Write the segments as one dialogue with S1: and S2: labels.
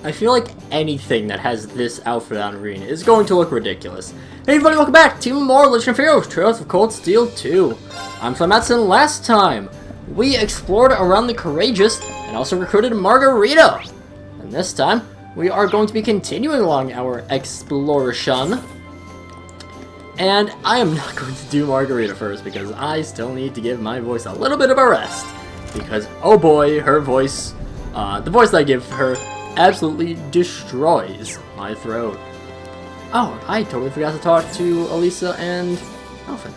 S1: I feel like anything that has this outfit on Arena is going to look ridiculous. Hey everybody, welcome back to more Legend of Heroes Trails of Cold Steel 2. I'm SlayerMathis, and last time we explored around the Courageous and also recruited Margarita. And this time we are going to be continuing along our exploration. And I am not going to do Margarita first because I still need to give my voice a little bit of a rest. Because, oh boy, her voice, the voice that I give her absolutely destroys my throat. Oh, I totally forgot to talk to Elisa and Elfin.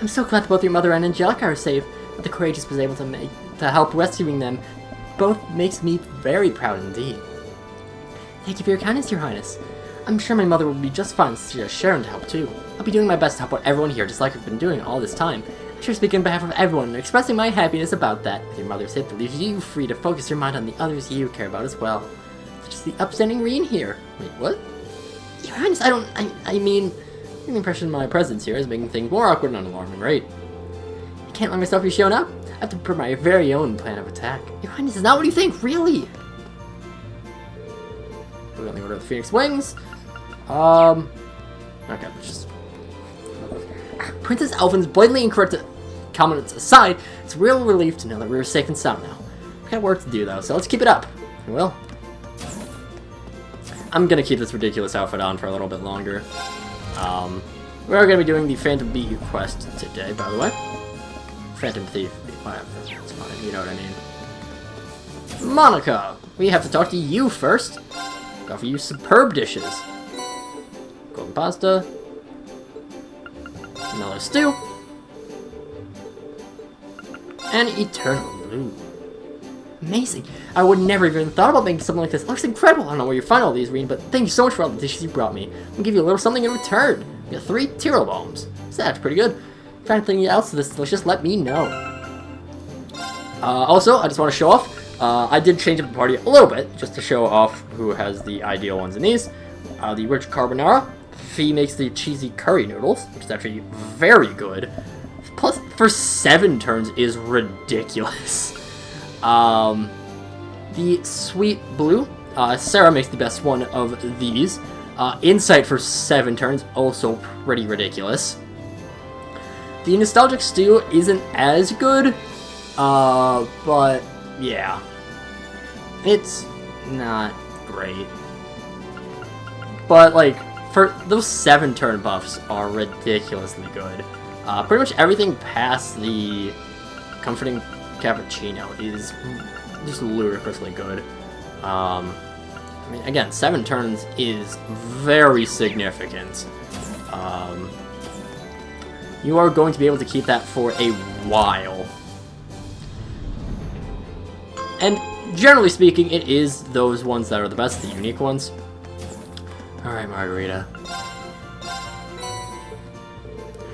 S1: I'm so glad both your mother and Angelica are safe, but the Courageous was able to help rescuing them. Both makes me very proud indeed. Thank you for your kindness, Your Highness. I'm sure my mother will be just fine to Sharon to help too. I'll be doing my best to help out everyone here, just like I've been doing all this time. I'm sure speaking on behalf of everyone and expressing my happiness about that. With your mother safe, that leaves you free to focus your mind on the others you care about as well. Such as the upstanding Reen here. Wait, what? Your Highness, I mean, the impression my presence here is making things more awkward and alarming, right? I can't let myself be shown up. I have to prepare my very own plan of attack. Your Highness is not what you think, really. We're on the Order of the Phoenix Wings. Okay, let's just... Princess Elfin's blatantly incorrect comments aside, it's a real relief to know that we're safe and sound now. We got work to do though, so let's keep it up. We will. I'm gonna keep this ridiculous outfit on for a little bit longer. We are gonna be doing the Phantom Bee quest today, by the way. Phantom Thief, whatever, it's fine, you know what I mean. Monica, we have to talk to you first. Offer you superb dishes. Golden pasta. Vanilla stew. And eternal blue. Amazing. I would never even thought about making something like this. It looks incredible. I don't know where you find all these, Reen, but thank you so much for all the dishes you brought me. I'll give you a little something in return. You got 3 Tiro bombs. So that's pretty good. If you find anything else to this delicious, let me know. Also, I just want to show off. I did change up the party a little bit, just to show off who has the ideal ones in these. The rich carbonara. Fee makes the cheesy curry noodles, which is actually very good. Plus, for 7 turns is ridiculous. The sweet blue. Sarah makes the best one of these. Insight for 7 turns, also pretty ridiculous. The nostalgic stew isn't as good, but yeah, it's not great. But like, for those 7 turn buffs are ridiculously good. Pretty much everything past the comforting cappuccino is just ludicrously good. I mean, again, 7 turns is very significant. You are going to be able to keep that for a while. And generally speaking, it is those ones that are the best, the unique ones. Alright, Margarita.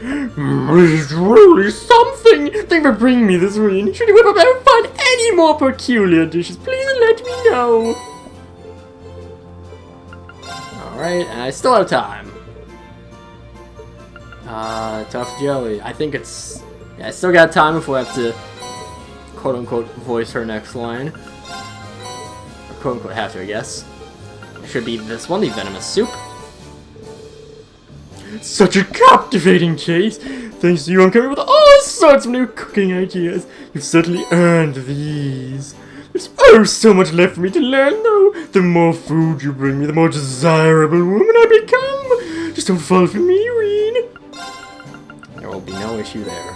S1: This is really something! Thank you for bringing me this Reen. Should you ever find any more peculiar dishes, please let me know. Alright, and I still have time. Tough jelly. I think it's... Yeah, I still got time if we have to quote-unquote voice her next line. Or quote-unquote have to, I guess. It should be this one, the venomous soup. Such a captivating case! Thanks to you, I'm coming up with all sorts of new cooking ideas. You've certainly earned these. There's oh so much left for me to learn, though. The more food you bring me, the more desirable woman I become. Just don't fall for me, Reen. There will be no issue there.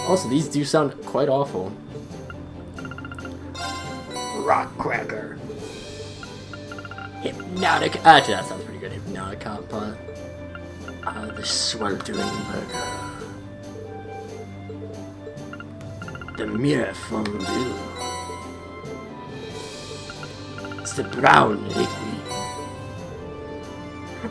S1: Also, these do sound quite awful. Rock cracker. Hypnotic. Actually, that sounds pretty good. Hypnotic hot pot. The sweltering burger. The mirror fondue. It's the brown liquid.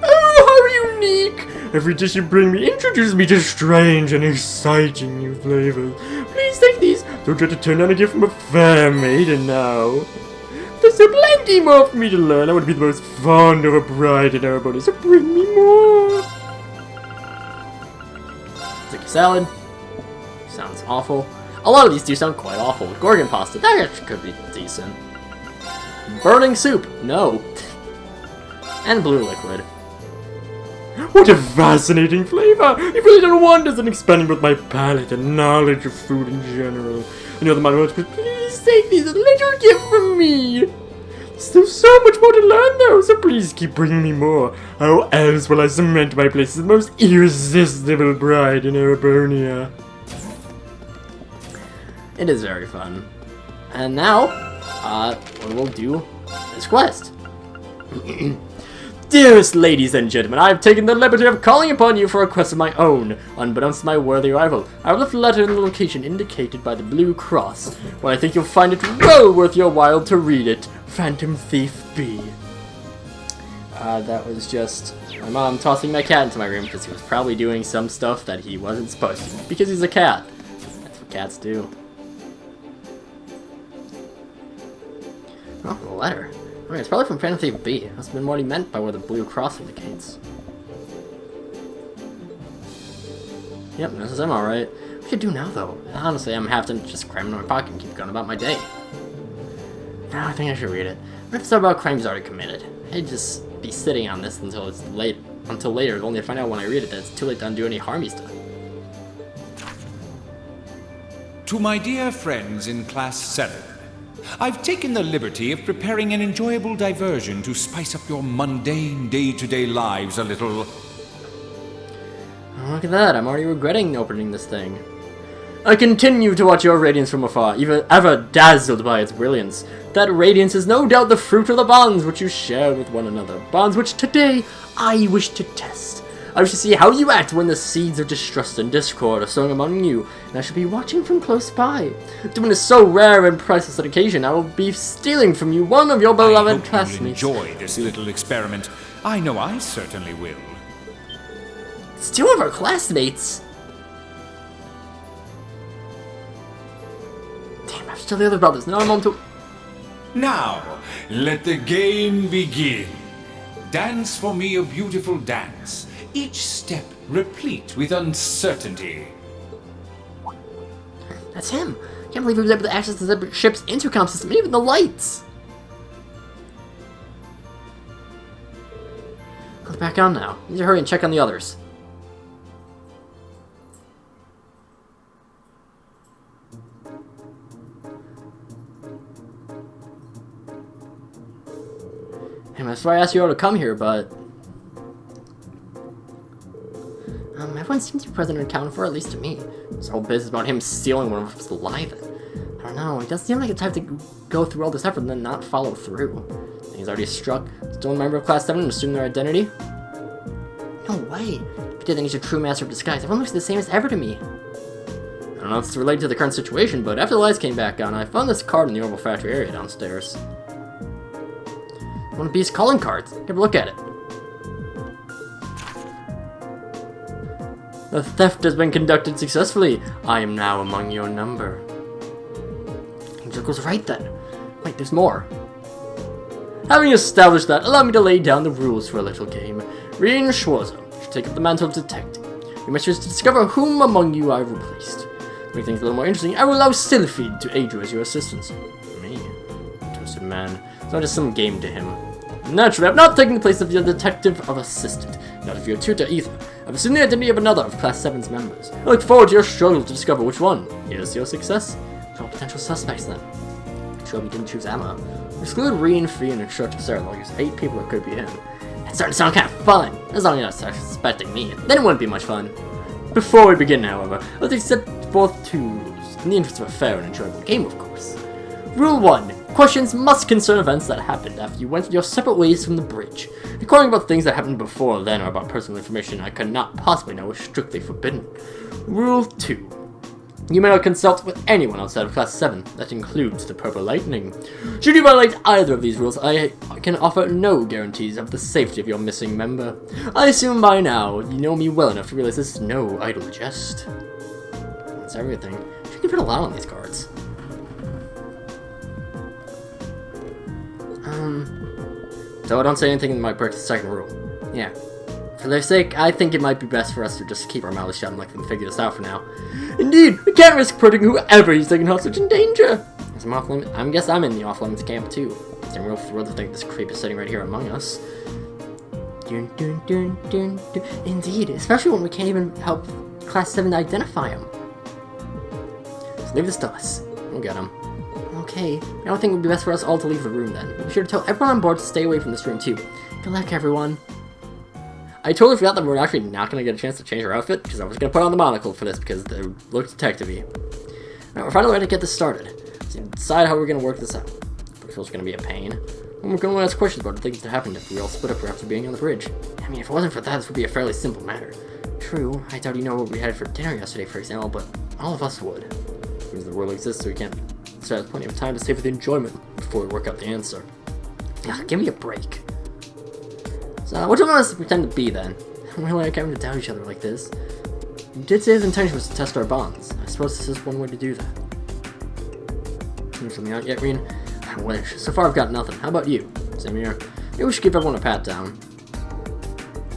S1: Oh, how unique! Every dish you bring me introduces me to strange and exciting new flavors. Please take these. Don't try to turn down a gift from a fair maiden now. There's so plenty more for me to learn. I want to be the most fond of a bride in our body, so bring me more. Sticky salad. Sounds awful. A lot of these do sound quite awful. Gorgon pasta, that actually could be decent. Burning soup, no. And blue liquid.
S2: What a fascinating flavor! It really done wonders in expanding both my palate and knowledge of food in general. I know the man would please take these as a little gift from me. Still so much more to learn though, so please keep bringing me more. How else will I cement my place as the most irresistible bride in Ereburnia?
S1: It is very fun. And now, what we'll do is quest. Dearest ladies and gentlemen, I have taken the liberty of calling upon you for a quest of my own. Unbeknownst to my worthy rival, I have left a letter in the location indicated by the blue cross. Well, I think you'll find it well worth your while to read it. Phantom Thief B. That was just my mom tossing my cat into my room because he was probably doing some stuff that he wasn't supposed to, because he's a cat. That's what cats do. Oh, a letter. Okay, it's probably from Phantom Thief B. Must have been what he meant by what the blue cross indicates. Yep, this is him alright. What should I do now, though? Honestly, I'm half to just cram it in my pocket and keep going about my day. No, I think I should read it. What if it's about crimes already committed? I'd just be sitting on this until it's late. Until later, only to find out when I read it that it's too late to undo any harm he's done.
S3: To my dear friends in Class 7, I've taken the liberty of preparing an enjoyable diversion to spice up your mundane day-to-day lives a little.
S1: Oh, look at that, I'm already regretting opening this thing. I continue to watch your radiance from afar, ever dazzled by its brilliance. That radiance is no doubt the fruit of the bonds which you share with one another. Bonds which today I wish to test. I wish to see how you act when the seeds of distrust and discord are sown among you, and I shall be watching from close by. Doing this so rare and priceless an occasion, I will be stealing from you one of your beloved classmates.
S3: I hope you'll enjoy this little experiment. I know I certainly will.
S1: It's two of our classmates. Damn, I'm still the other brothers. Now I'm on to...
S3: Now, let the game begin. Dance for me a beautiful dance. Each step replete with uncertainty.
S1: That's him. I can't believe he was able to access the ship's intercom system, even the lights. Let's back on now. Need to hurry and check on the others. Hey, that's why I asked you all to come here, but... everyone seems to be present and accounted for, at least to me. This whole business about him stealing one of us alive. I don't know, he doesn't seem like the type to go through all this effort and then not follow through. He's already struck. Still a member of Class 7 and assume their identity? No way. If he did, then he's a true master of disguise. Everyone looks the same as ever to me. I don't know if it's related to the current situation, but after the lights came back on, I found this card in the Orbital Factory area downstairs. One of B's calling cards. Have a look at it. The theft has been conducted successfully. I am now among your number. It goes right then. Wait, there's more. Having established that, allow me to lay down the rules for a little game. Rien Schwarzer should take up the mantle of detective. Your mission is to discover whom among you I've replaced. To make things a little more interesting, I will allow Sylphid to aid you as your assistant. Me? Twisted man. It's not just some game to him. Naturally, I've not taken the place of your detective of assistant, not of your tutor either. I've assumed the identity of another of Class 7's members. I look forward to your struggle to discover which one. Here's your success. No potential suspects then. Sure we didn't choose Emma. Exclude Rien, Fee, and instructor Sarah. There's 8 people that could be in. It's starting to sound kind of fun. As long as you're not suspecting me, then it wouldn't be much fun. Before we begin, however, let's accept forth 2 rules, in the interest of a fair and enjoyable game, of course. Rule 1. Questions must concern events that happened after you went your separate ways from the bridge. Inquiring about things that happened before then or about personal information I could not possibly know is strictly forbidden. Rule 2. You may not consult with anyone outside of Class 7. That includes the Purple Lightning. Should you violate either of these rules, I can offer no guarantees of the safety of your missing member. I assume by now you know me well enough to realize this is no idle jest. That's everything. You can fit a lot on these cards. So don't say anything that might break the second rule. Yeah. For their sake, I think it might be best for us to just keep our mouths shut and let them figure this out for now. Indeed, we can't risk putting whoever he's taking hostage in danger. I guess I'm in the off-limits camp too. I'm real thrilled to think this creep is sitting right here among us. Dun, dun, dun, dun, dun. Indeed, especially when we can't even help Class 7 to identify him. So leave this to us. We'll get him. Okay, I don't think it would be best for us all to leave the room then. Be sure to tell everyone on board to stay away from this room too. Good luck, everyone. I totally forgot that we're actually not going to get a chance to change our outfit, because I was going to put on the monocle for this because it looked detective-y. Alright, we're finally ready to get this started. So decide how we're going to work this out. It feels going to be a pain. And we're going to ask questions about the things that happened if we all split up after being on the bridge. I mean, if it wasn't for that, this would be a fairly simple matter. True, I doubt you know what we had for dinner yesterday, for example, but all of us would. Because the world exists, so we can't have plenty of time to save the enjoyment before we work out the answer. Ugh, give me a break. So, what do you want us to pretend to be, then? Really, I can't even doubt each other like this. You did say his intention was to test our bonds. I suppose this is one way to do that. Something out yet, Reen? I wish. So far, I've got nothing. How about you? Same here. Maybe we should give everyone a pat down.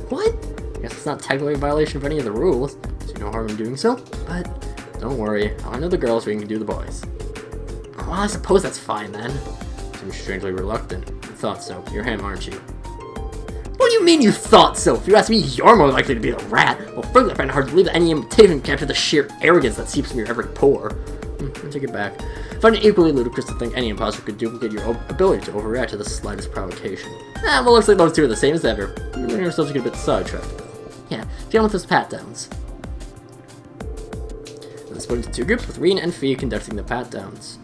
S1: What? I guess it's not technically a violation of any of the rules. So no harm in doing so. But don't worry. I know the girls, so we can do the boys. Well, I suppose that's fine then. Seems strangely reluctant. I thought so. You're him, aren't you? What do you mean you thought so? If you ask me, you're more likely to be the rat. Well, frankly, I find it hard to believe that any imitation capture the sheer arrogance that seeps from your every pore. I'll take it back. I find it equally ludicrous to think any imposter could duplicate your ability to overreact to the slightest provocation. Well, looks like those two are the same as ever. We're letting ourselves get a bit sidetracked, though. Yeah, get on with those pat-downs. Let's split into two groups with Reen and Fee conducting the pat-downs.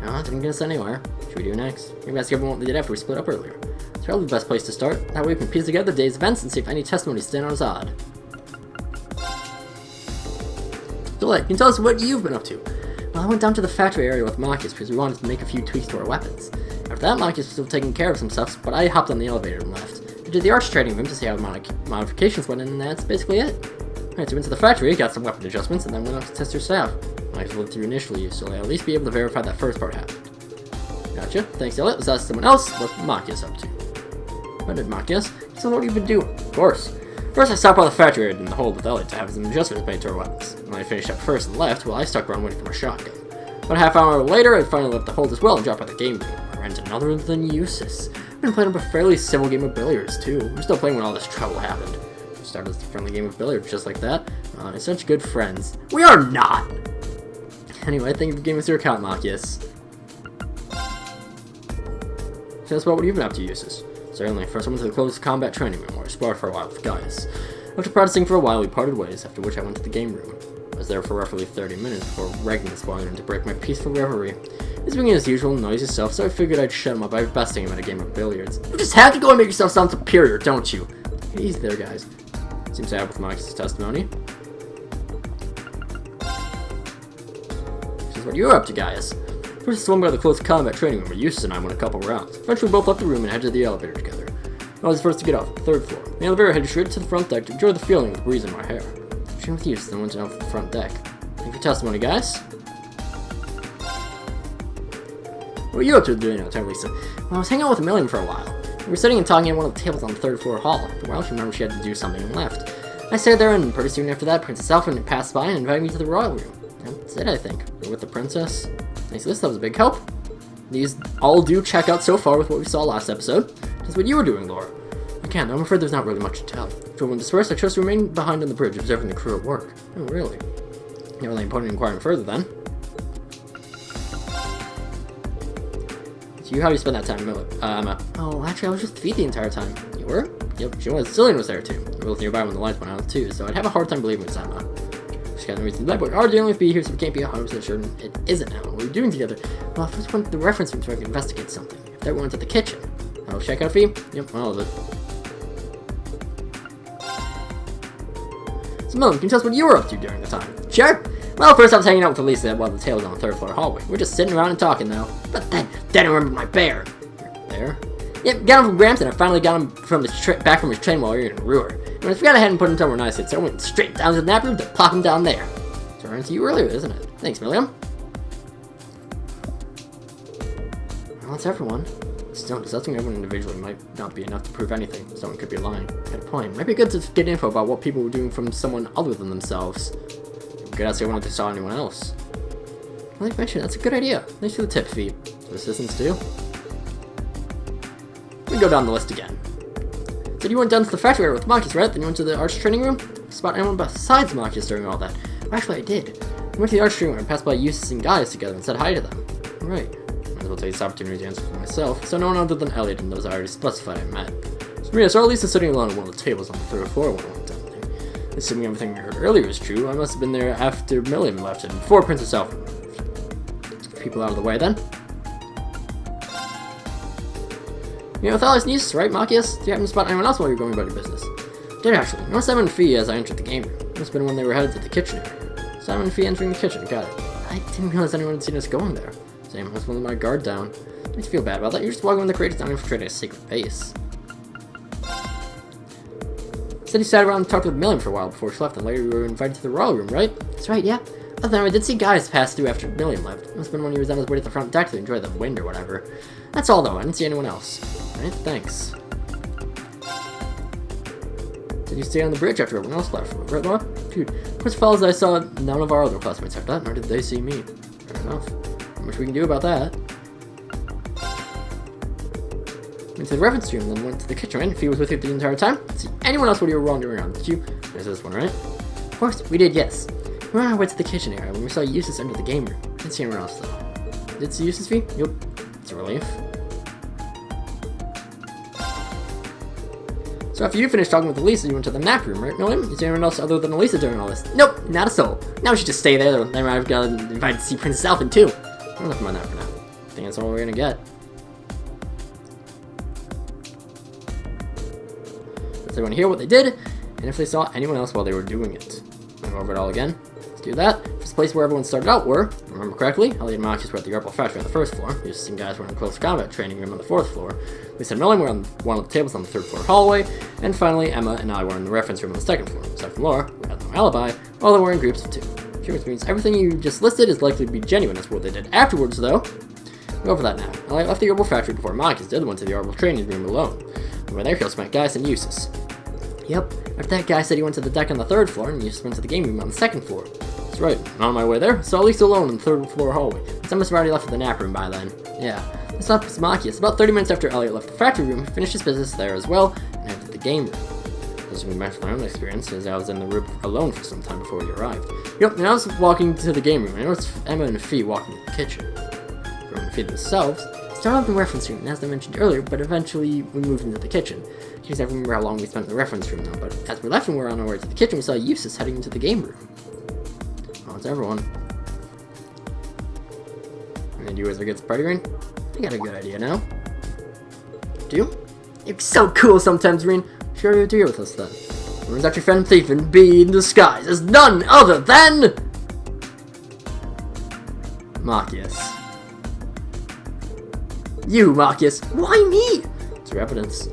S1: No, didn't get us anywhere. What should we do next? Maybe ask everyone what they did after we split up earlier. It's probably the best place to start. That way we can piece together the day's events and see if any testimonies stand out as odd. So, can you tell us what you've been up to? Well, I went down to the factory area with Marcus because we wanted to make a few tweaks to our weapons. After that, Marcus was still taking care of some stuff, but I hopped on the elevator and left. I did the arch trading room to see how modifications went, and that's basically it. Alright, so went to the factory, got some weapon adjustments, and then went up to test your staff. Marcus lived through initially, so I'll at least be able to verify that first part happened. Gotcha. Thanks, Elliot. Let's ask someone else what Marcus up to. What did Marcus? So what have you been doing? Of course. First, I stopped by the factory area in the hold with Elliot to have some adjustments made to our weapons. When I finished up first and left, well, I stuck around waiting for my shotgun. About a half hour later, I finally left the hold as well and dropped by the game room. I ran into none other than Eustace. I've been playing up a fairly civil game of billiards, too. We're still playing when all this trouble happened. We started as a friendly game of billiards just like that. We're such good friends. We are not! Anyway, thank you for giving us your account, Marcus. Tell us about what you've been up to, Eustace. Certainly, first I went to the closest combat training room where I sparred for a while with Gaius. After practicing for a while, we parted ways, after which I went to the game room. I was there for roughly 30 minutes before Regnus wanted him to break my peaceful reverie. He's being his usual noisy self, so I figured I'd shut him up by besting him at a game of billiards. You just have to go and make yourself sound superior, don't you? Take it easy there, guys. Seems to have with Marcus' testimony. This is what you're up to, Gaius. First, I swung by the close combat training room where Eustace and I went a couple rounds. Eventually, we both left the room and headed to the elevator together. I was the first to get off, the third floor. The elevator headed straight to the front deck to enjoy the feeling of the breeze in my hair. I trained with Eustace and went down to the front deck. Thank you for testimony, guys. What are you up to doing now, Lisa? Well, I was hanging out with Million for a while. We were sitting and talking at one of the tables on the third floor hall. After a while, she remembered she had to do something and left. I stayed there, and pretty soon after that, Princess Elfin passed by and invited me to the royal room. That's it, I think. We're with the princess. Thanks to this, that was a big help. These all do check out so far with what we saw last episode. That's what you were doing, Laura. I can't, I'm afraid there's not really much to tell. If everyone dispersed, I chose to remain behind on the bridge, observing the crew at work. Oh, really? Not really important inquiring further, then. So how do you spend that time, Emma? Oh, actually, I was just feet the entire time. You were? Yep, she was. Cillian was there, too. We were both nearby when the lights went out, too, so I'd have a hard time believing it's Emma. She's got no reason to lie, but we are dealing with be here, so we can't be 100% sure it isn't Emma. What are we doing together? Well, I first went to the reference room so I could investigate something. If that went to the kitchen. I'll check out Fee? Yep, all of it. So, Mom, can you tell us what you were up to during the time? Sure. Well, first I was hanging out with Elisa at one of the tables on the third floor hallway. We're just sitting around and talking now. But then I remembered my bear. Bear? Yep, got him from Gramps, and I finally got him from back from his train while we were in Ruhr. When I forgot I hadn't put him somewhere nice yet, so I went straight down to the nap room to plop him down there. So I ran to you earlier, isn't it? Thanks, Milliam. Well, that's everyone. Still, discussing everyone individually might not be enough to prove anything. Someone could be lying. Got a point. Might be good to get info about what people were doing from someone other than themselves. We could ask everyone if they saw anyone else. Like I mentioned, that's a good idea. Thanks for the tip, Phoebe. So assistants do. We go down the list again. So you went down to the factory area with Marcus, right? Then you went to the arts training room? Spot anyone besides Marcus during all that? Well, actually, I did. I went to the arts training room and passed by Eustace and Gaius together and said hi to them. Right. Might as well take this opportunity to answer for myself, so no one other than Elliot and those I already specified I met. So Maria saw Lisa sitting alone at one of the tables on the third floor when I went down there. Assuming everything I heard earlier was true, I must have been there after Million left and before Princess Alpha left. People out of the way then. You know, with Alice Niece, right, Marcus? Do you happen to spot anyone else while you were going about your business? Did actually. Noticed Simon and Fee as I entered the game room. Must have been when they were headed to the kitchen area. Simon and Fee entering the kitchen, got it. I didn't realize anyone had seen us going there. Same, I was holding my guard down. Don't feel bad about that. You're just walking when the creators not infiltrating a secret base. Said you sat around and talked with Million for a while before she left, and later you were invited to the royal room, right? That's right, yeah. Other than I did see Gaius pass through after Million left. It must have been when he was on his way to the front deck to enjoy the wind or whatever. That's all though, I didn't see anyone else. Alright, thanks. Did you stay on the bridge after everyone else left? Right, Laura? Dude, of course fellas I saw none of our other classmates after that, nor did they see me. Fair enough. Not much we can do about that. Went to the reference room, then went to the kitchen, right? Fee was with you the entire time? Didn't see anyone else while you were wandering around, did you? There's this one, right? Of course, we did, yes. We were on our way to the kitchen area when we saw Eustace enter the game room. Didn't see anyone else though. Did see Eustace, Fee? Yep. It's a relief. So after you finished talking with Elisa, you went to the nap room, right, Million? Is there anyone else other than Elisa doing all this? Nope, not a soul. Now we should just stay there, then I've got invited to see Princess Alpha too. I'm looking about that for now. I think that's all we're gonna get. Does everyone hear what they did? And if they saw anyone else while they were doing it? I'll go over it all again. Let's do that. This place where everyone started out were, if I remember correctly, Elliot and Marcus were at the Herbal Factory on the first floor. Eustace and Gaius were in a close combat training room on the fourth floor. Lisa and Million were on one of the tables on the third floor hallway. And finally, Emma and I were in the reference room on the second floor. Aside from Laura, who had no alibi, all they were in groups of two. Which means everything you just listed is likely to be genuine as to what they did afterwards, though. We'll go over that now. Elliot left the Herbal Factory before Marcus did, went to the Herbal training room alone. Over there, he'll met Gaius and Eustace. Yep, after that guy said he went to the deck on the third floor, and Eustace went to the game room on the second floor. That's right, and on my way there, saw Lisa alone in the third floor hallway. I must have already left the nap room by then. Yeah, this up was Marcus. About 30 minutes after Elliot left the factory room, he finished his business there as well, and entered the game room. As we mentioned my own experience, as I was in the room alone for some time before he arrived. Yep, and I was walking to the game room, and I noticed Emma and Fee walking to the kitchen. Emma and Fee themselves started off in the reference room, as I mentioned earlier, but eventually we moved into the kitchen. I can't remember how long we spent in the reference room now, but as we left and we were on our way to the kitchen, we saw Eustace heading into the game room. Oh, it's everyone. And you guys are good to party ring? I got a good idea now. Do you? You're so cool sometimes, Reen. Share your idea with us then. Everyone's actually friend thief and be in disguise as none other than Marcus. You, Marcus. Why me? It's your evidence.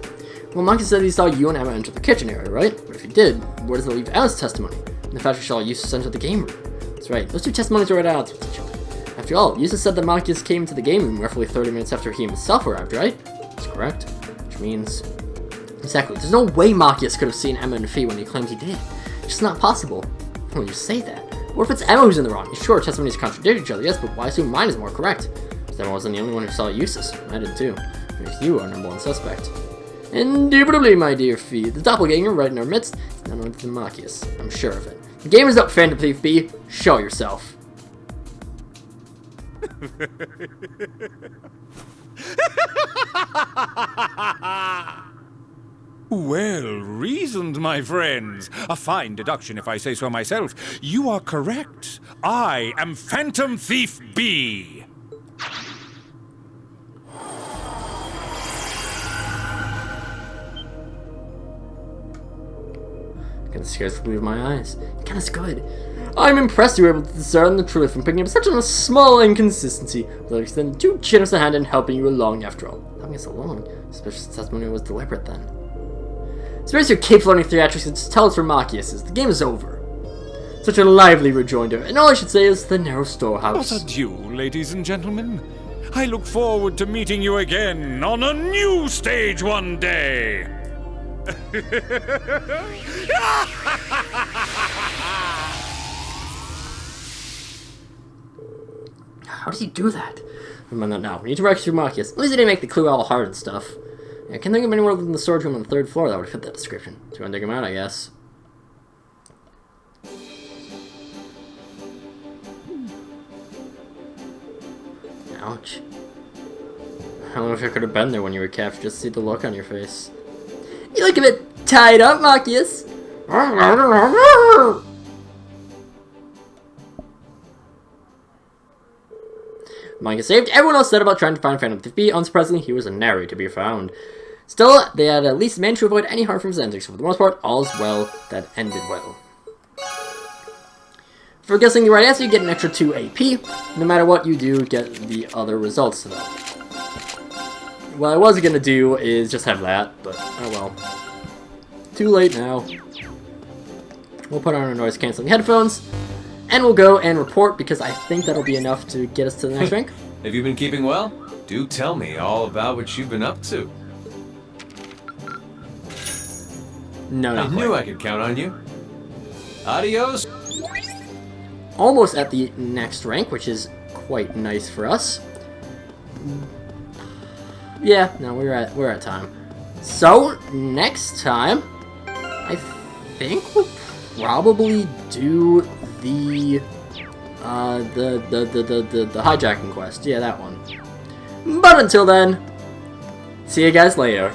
S1: Well, Marcus said he saw you and Emma enter the kitchen area, right? But if he did, where does that leave Emma's testimony? And the fact she saw Eustace enter the game room. That's right, those two testimonies are at odds with each other. After all, Eustace said that Marcus came into the game room roughly 30 minutes after he himself arrived, right? That's correct. Which means... Exactly, there's no way Marcus could have seen Emma and Fee when he claimed he did. It's just not possible. Well, you say that. What if it's Emma who's in the wrong? Sure, testimonies contradict each other, yes, but why assume mine is more correct? Because Emma wasn't the only one who saw Eustace. I did too. Makes you our number one suspect. Indubitably, my dear Fee, the doppelganger right in our midst is none other than Marcus. I'm sure of it. The game is up, Phantom Thief B. Show yourself.
S3: Well reasoned, my friends. A fine deduction, if I say so myself. You are correct. I am Phantom Thief B.
S1: I can scarcely believe my eyes. Kinda's good. I'm impressed you were able to discern the truth from picking up such a small inconsistency without extending too generous a hand in helping you along after all. Helping us along? Especially since testimony was deliberate then. Spare your cape-floating theatrics and just tell us where Marcus is. The game is over. Such a lively rejoinder, and all I should say is the narrow storehouse.
S3: What a duel, ladies and gentlemen. I look forward to meeting you again on a new stage one day.
S1: How does he do that? Remember that now. We need to rescue Marcus. At least he didn't make the clue all hard and stuff. Yeah, I can't think of anywhere than the storage room on the 3rd floor that would fit that description. So you want to dig him out, I guess. Ouch. I don't know if I could have been there when you were captured. Just see the look on your face. You look a bit tied up, Marcus. Marcus saved. Everyone else said about trying to find Phantom Thief. Unsurprisingly, he was nary to be found. Still, they had at least managed to avoid any harm from his antics. For the most part, all's well that ended well. For guessing the right answer, you get an extra 2 AP. No matter what you do, get the other results to that. What I was gonna do is just have that, but oh well. Too late now. We'll put on our noise-canceling headphones, and we'll go and report, because I think that'll be enough to get us to the next rank.
S4: Have you been keeping well? Do tell me all about what you've been up to.
S1: No, not
S4: I knew I could count on you. Adios.
S1: Almost at the next rank, which is quite nice for us. Yeah, no, we're at time. So next time, I think we'll probably do the hijacking quest. Yeah, that one. But until then, see you guys later.